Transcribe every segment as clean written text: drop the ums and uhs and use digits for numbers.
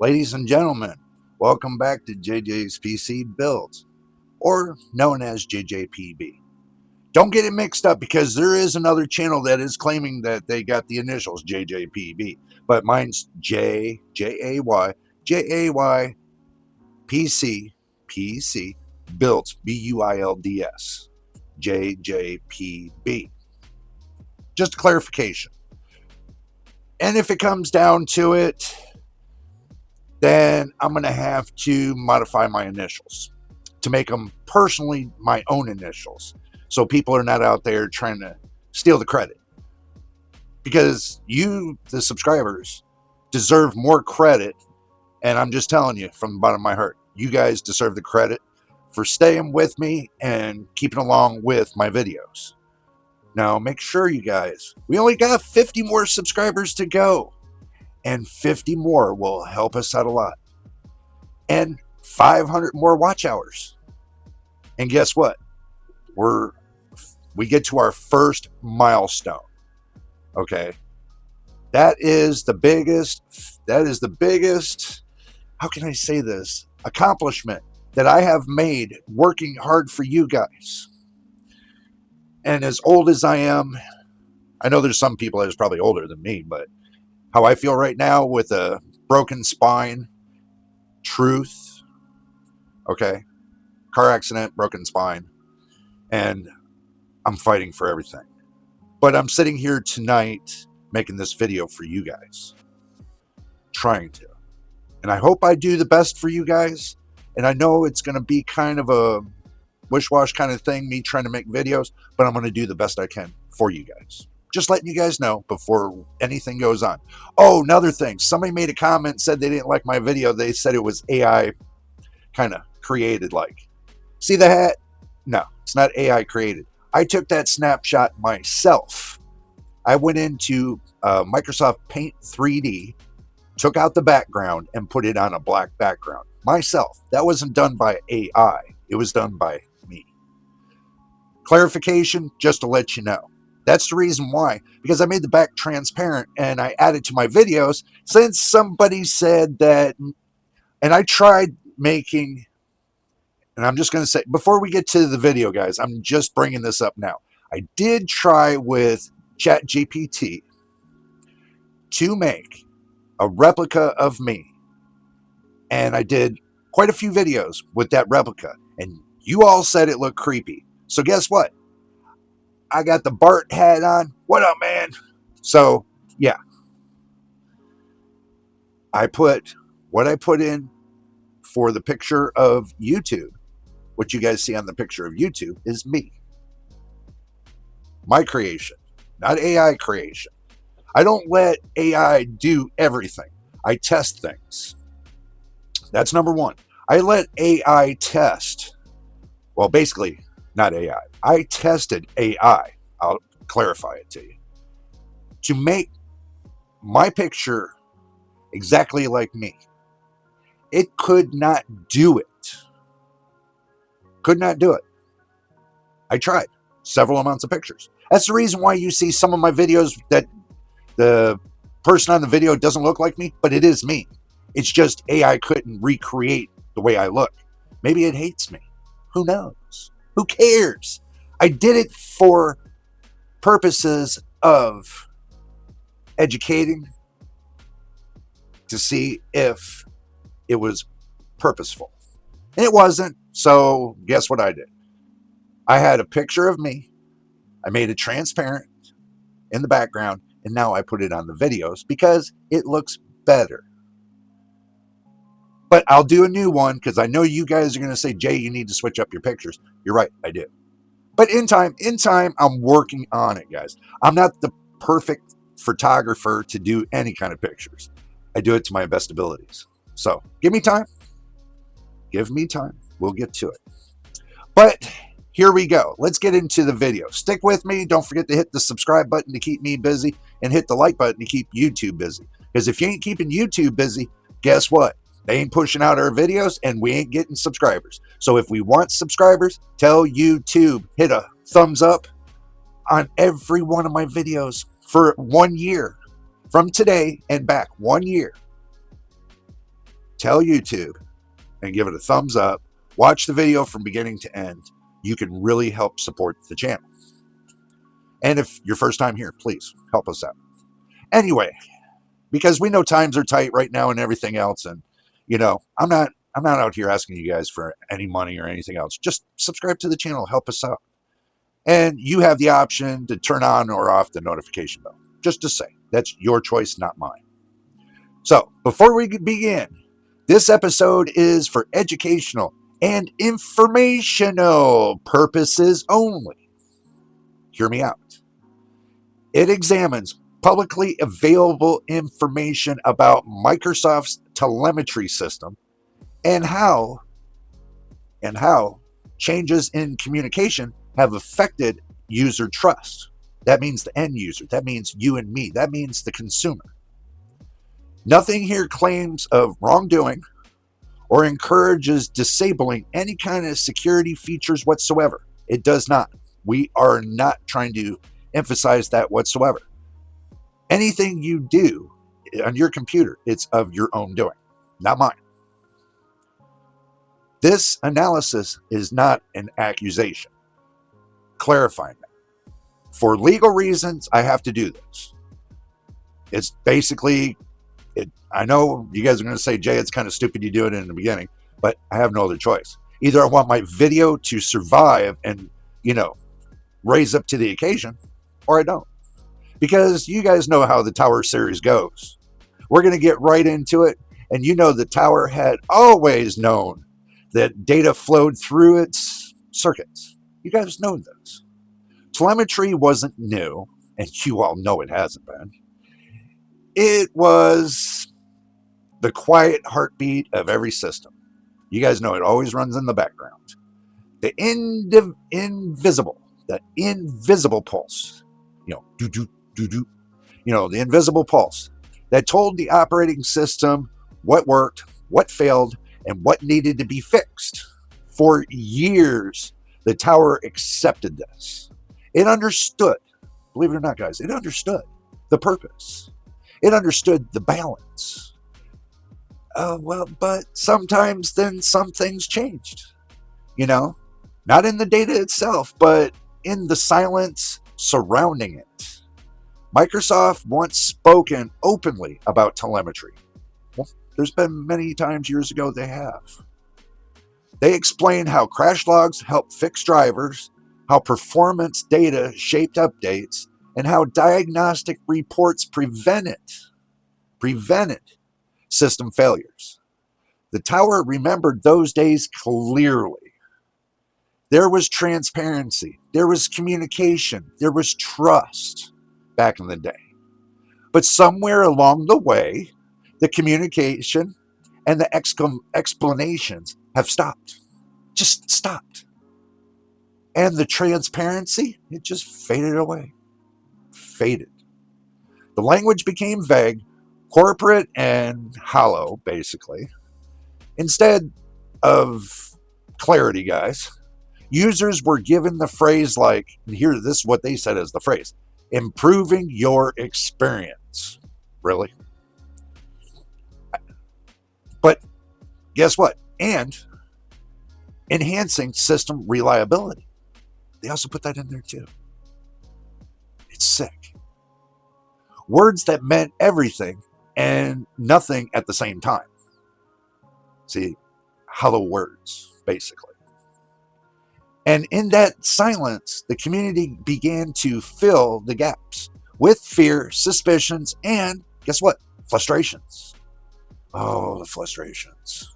Ladies and gentlemen, welcome back to JJ's PC Builds, or known as JJPB. Don't get it mixed up because there is another channel that is claiming that they got the initials JJPB, but mine's Jay PC Builds BUILDS JJPB. Just a clarification. And if it comes down to it, then I'm going to have to modify my initials to make them personally my own initials. So people are not out there trying to steal the credit. Because you, the subscribers, deserve more credit. And I'm just telling you from the bottom of my heart, you guys deserve the credit for staying with me and keeping along with my videos. Now, make sure you guys, we only got 50 more subscribers to go. And 50 more will help us out a lot. And 500 more watch hours. And guess what? We get to our first milestone. Okay. That is the biggest, how can I say this? Accomplishment that I have made working hard for you guys. And as old as I am, I know there's some people that is probably older than me, but how I feel right now with a broken spine, truth, okay, car accident, broken spine, and I'm fighting for everything. But I'm sitting here tonight making this video for you guys, trying to. And I hope I do the best for you guys. And I know it's going to be kind of a wish-wash kind of thing, me trying to make videos, but I'm going to do the best I can for you guys. Just letting you guys know before anything goes on. Oh, another thing. Somebody made a comment, said they didn't like my video. They said it was AI kind of created like. See the hat? No, it's not AI created. I took that snapshot myself. I went into Microsoft Paint 3D, took out the background, and put it on a black background. Myself. That wasn't done by AI. It was done by me. Clarification, just to let you know. That's the reason why, because I made the back transparent and I added to my videos since somebody said that, and I tried making, and I'm just going to say, before we get to the video, guys, I'm just bringing this up now. I did try with ChatGPT to make a replica of me, and I did quite a few videos with that replica, and you all said it looked creepy. So guess what? I got the Bart hat on. What up, man? So, yeah. I put what I put in for the picture of YouTube. What you guys see on the picture of YouTube is me. My creation, not AI creation. I don't let AI do everything. I test things. That's number one. I let AI test. Well, basically, not AI. I tested AI. I'll clarify it to you. To make my picture exactly like me. It could not do it. Could not do it. I tried several amounts of pictures. That's the reason why you see some of my videos that the person on the video doesn't look like me, but it is me. It's just AI couldn't recreate the way I look. Maybe it hates me. Who knows? Who cares? I did it for purposes of educating to see if it was purposeful. And it wasn't. So guess what I did? I had a picture of me. I made it transparent in the background. And now I put it on the videos because it looks better. But I'll do a new one because I know you guys are going to say, Jay, you need to switch up your pictures. You're right, I do. But in time, I'm working on it, guys. I'm not the perfect photographer to do any kind of pictures. I do it to my best abilities. So give me time. Give me time. We'll get to it. But here we go. Let's get into the video. Stick with me. Don't forget to hit the subscribe button to keep me busy and hit the like button to keep YouTube busy. Because if you ain't keeping YouTube busy, guess what? They ain't pushing out our videos and we ain't getting subscribers. So if we want subscribers, tell YouTube, hit a thumbs up on every one of my videos for 1 year. From today and back, 1 year. tell YouTube and give it a thumbs up. Watch the video from beginning to end. You can really help support the channel. And if you're first time here, please help us out. Anyway, because we know times are tight right now and everything else, and I'm not out here asking you guys for any money or anything else. Just subscribe to the channel, help us out. And you have the option to turn on or off the notification bell. Just to say, that's your choice, not mine. So, before we begin, this episode is for educational and informational purposes only. Hear me out. It examines publicly available information about Microsoft's telemetry system and how changes in communication have affected user trust. That means the end user. That means you and me. That means the consumer. Nothing here claims of wrongdoing or encourages disabling any kind of security features whatsoever. It does not. We are not trying to emphasize that whatsoever. Anything you do on your computer, it's of your own doing, not mine. This analysis is not an accusation. Clarifying that. For legal reasons, I have to do this. It's basically, I know you guys are going to say, Jay, it's kind of stupid you do it in the beginning, but I have no other choice. Either I want my video to survive and, raise up to the occasion, or I don't. Because you guys know how the Tower series goes. We're going to get right into it, and the Tower had always known that data flowed through its circuits. You guys know this. Telemetry wasn't new, and you all know it hasn't been. It was the quiet heartbeat of every system. You guys know it always runs in the background. The invisible pulse. The invisible pulse that told the operating system what worked, what failed, and what needed to be fixed. For years, the Tower accepted this. It understood, believe it or not, guys, it understood the purpose. It understood the balance. But sometimes then some things changed. Not in the data itself, but in the silence surrounding it. Microsoft once spoken openly about telemetry. Well, there's been many times years ago they have. They explained how crash logs help fix drivers, how performance data shaped updates, and how diagnostic reports prevented system failures. The Tower remembered those days clearly. There was transparency, there was communication, there was trust back in the day. But somewhere along the way, the communication and the explanations have stopped. Just stopped. And the transparency, it just faded away. Faded. The language became vague, corporate, and hollow, basically. Instead of clarity, guys, users were given the phrase like, and here, this is what they said as the phrase, improving your experience. Really? But guess what? And enhancing system reliability. They also put that in there too. It's sick. Words that meant everything and nothing at the same time. See, hollow words, basically. And in that silence, the community began to fill the gaps with fear, suspicions, and guess what? Frustrations. Oh, the frustrations.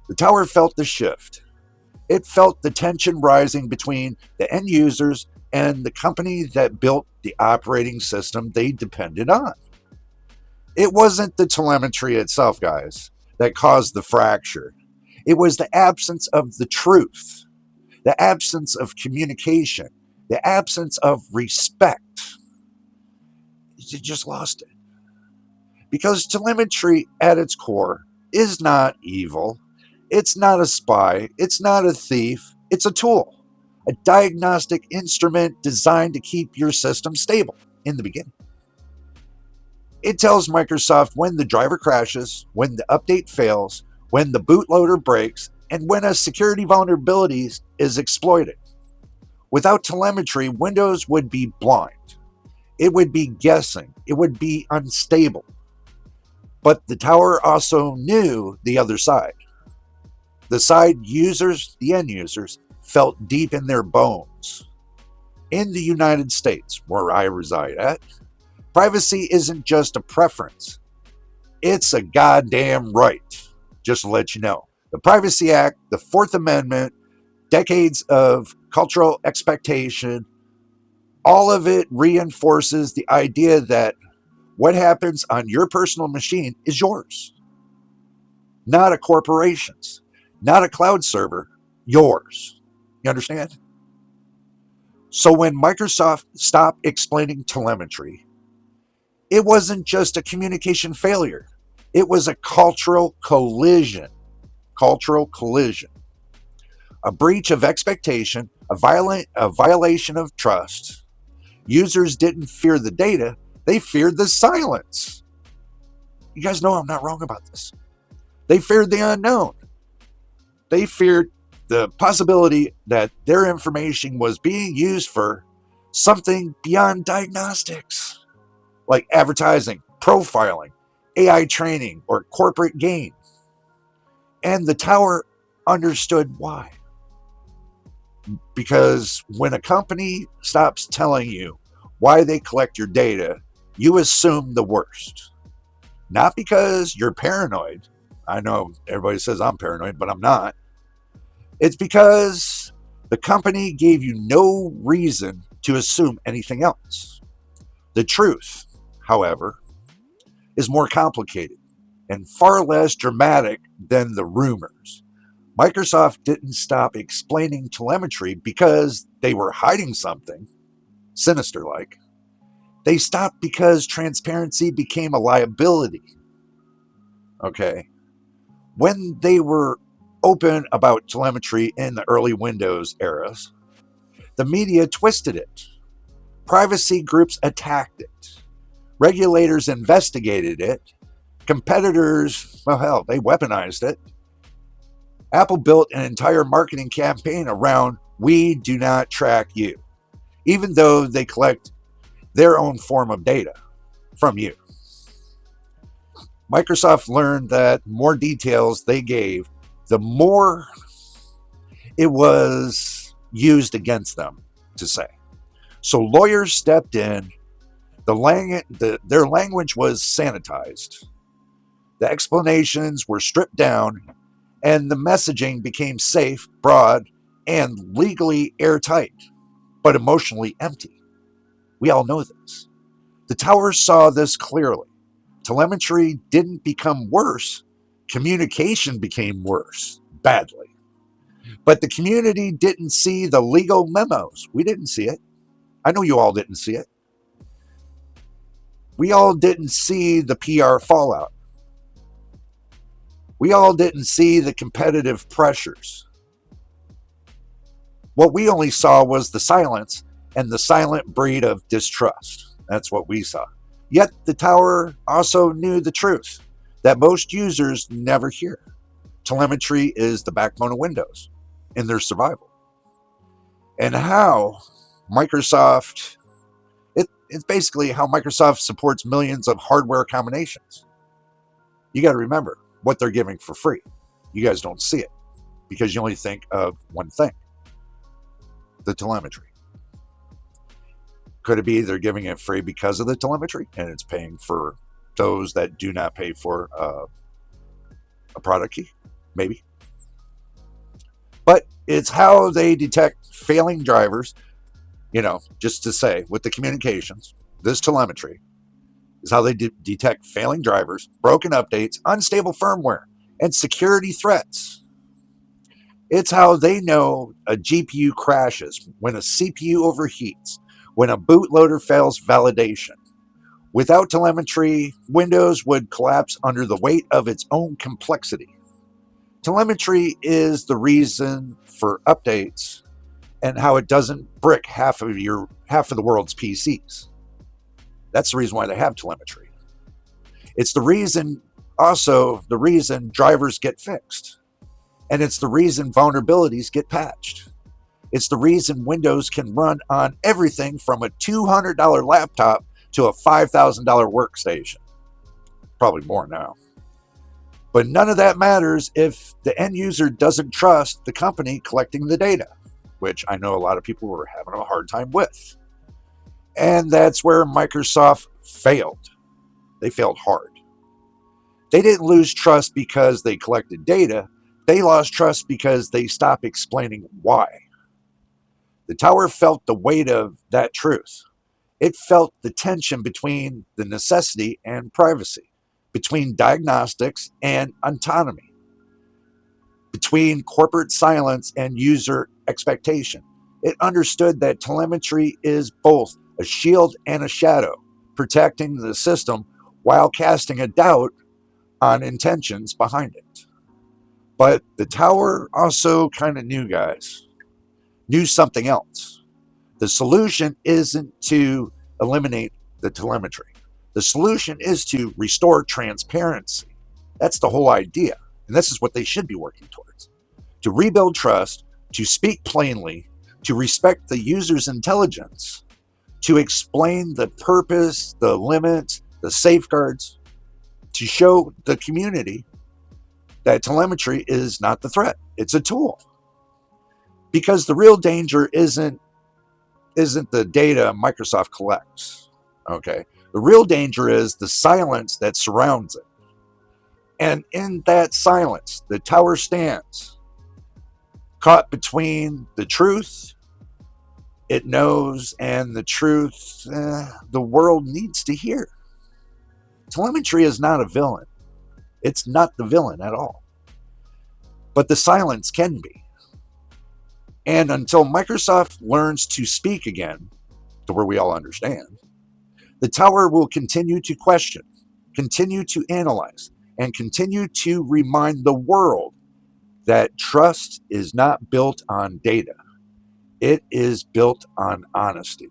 The Tower felt the shift. It felt the tension rising between the end users and the company that built the operating system they depended on. It wasn't the telemetry itself, guys, that caused the fracture. It was the absence of the truth, the absence of communication, the absence of respect. You just lost it. Because telemetry at its core is not evil. It's not a spy. It's not a thief. It's a tool, a diagnostic instrument designed to keep your system stable in the beginning. It tells Microsoft when the driver crashes, when the update fails, when the bootloader breaks, and when a security vulnerability is exploited. Without telemetry, Windows would be blind. It would be guessing. It would be unstable. But the tower also knew the other side. The side users, the end users, felt deep in their bones. In the United States, where I reside at, privacy isn't just a preference, it's a goddamn right. Just to let you know. The Privacy Act, the Fourth Amendment, decades of cultural expectation, all of it reinforces the idea that what happens on your personal machine is yours, not a corporation's, not a cloud server, yours. You understand? So when Microsoft stopped explaining telemetry, it wasn't just a communication failure, it was a cultural collision. Cultural collision. A breach of expectation, a violation of trust. Users didn't fear the data, they feared the silence. You guys know I'm not wrong about this. They feared the unknown. They feared the possibility that their information was being used for something beyond diagnostics, like advertising, profiling, AI training, or corporate gain. And the tower understood why. Because when a company stops telling you why they collect your data, you assume the worst. Not because you're paranoid. I know everybody says I'm paranoid, but I'm not. It's because the company gave you no reason to assume anything else. The truth, however, is more complicated and far less dramatic than the rumors. Microsoft didn't stop explaining telemetry because they were hiding something sinister like. They stopped because transparency became a liability. Okay. When they were open about telemetry in the early Windows eras, the media twisted it. Privacy groups attacked it. Regulators investigated it. Competitors, well, hell, they weaponized it. Apple built an entire marketing campaign around "we do not track you," even though they collect their own form of data from you. Microsoft learned that more details they gave, the more it was used against them to say. So lawyers stepped in, their language was sanitized, the explanations were stripped down, and the messaging became safe, broad, and legally airtight, but emotionally empty. We all know this. The tower saw this clearly. Telemetry didn't become worse, communication became worse, badly. But the community didn't see the legal memos. We didn't see it. I know you all didn't see it. We all didn't see the PR fallout. We all didn't see the competitive pressures. What we only saw was the silence and the silent breed of distrust. That's what we saw. Yet the tower also knew the truth that most users never hear. Telemetry is the backbone of Windows in their survival. And how Microsoft, it's basically how Microsoft supports millions of hardware combinations. You got to remember what they're giving for free. You guys don't see it because you only think of one thing, the telemetry. Could it be they're giving it free because of the telemetry and it's paying for those that do not pay for a product key? Maybe. But it's how they detect failing drivers, just to say, with the communications, this telemetry is how they detect failing drivers, broken updates, unstable firmware, and security threats. It's how they know a GPU crashes, when a CPU overheats, when a bootloader fails validation. Without telemetry, Windows would collapse under the weight of its own complexity. Telemetry is the reason for updates and how it doesn't brick half of the world's PCs. That's the reason why they have telemetry. It's the reason, also the reason drivers get fixed. And it's the reason vulnerabilities get patched. It's the reason Windows can run on everything from a $200 laptop to a $5,000 workstation. Probably more now. But none of that matters if the end user doesn't trust the company collecting the data, which I know a lot of people were having a hard time with. And that's where Microsoft failed. They failed hard. They didn't lose trust because they collected data. They lost trust because they stopped explaining why. The tower felt the weight of that truth. It felt the tension between the necessity and privacy, between diagnostics and autonomy, between corporate silence and user expectation. It understood that telemetry is both a shield and a shadow, protecting the system while casting a doubt on intentions behind it. But the tower also kind of knew something else. The solution isn't to eliminate the telemetry. The solution is to restore transparency. That's the whole idea. And this is what they should be working towards. To rebuild trust, to speak plainly, to respect the user's intelligence, to explain the purpose, the limits, the safeguards, to show the community that telemetry is not the threat. It's a tool. Because the real danger isn't the data Microsoft collects. Okay. The real danger is the silence that surrounds it. And in that silence, the tower stands, caught between the truth it knows and the truth the world needs to hear. Telemetry is not a villain. It's not the villain at all. But the silence can be. And until Microsoft learns to speak again, to where we all understand, the tower will continue to question, continue to analyze, and continue to remind the world that trust is not built on data. It is built on honesty.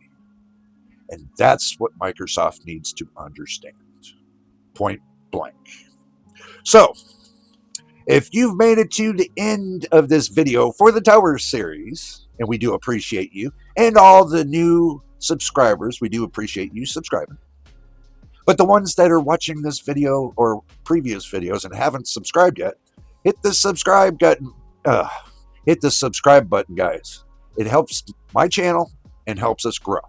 And that's what Microsoft needs to understand. Point blank. So, if you've made it to the end of this video for the Tower series, and we do appreciate you, and all the new subscribers, we do appreciate you subscribing. But the ones that are watching this video or previous videos and haven't subscribed yet, hit the subscribe button. Hit the subscribe button, guys. It helps my channel and helps us grow.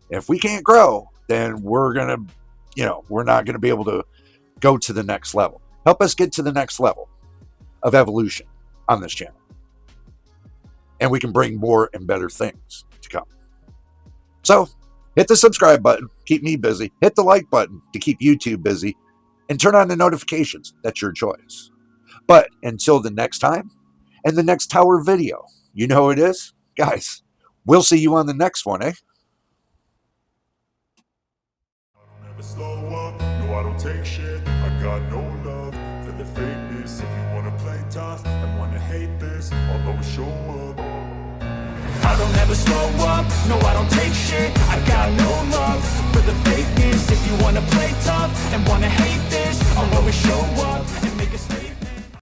If we can't grow, then we're not gonna be able to go to the next level. Help us get to the next level of evolution on this channel. And we can bring more and better things to come. So, hit the subscribe button, keep me busy. Hit the like button to keep YouTube busy. And turn on the notifications. That's your choice. But until the next time, and the next Tower video, you know who it is? Guys, we'll see you on the next one, eh? Never slow up, no I don't take shit. I got no love for the fakeness. If you wanna play tough and wanna hate this, I'll always show up. I don't ever slow up, no I don't take shit. I got no love for the fakeness. If you wanna play tough and wanna hate this, I'll always show up and make a statement.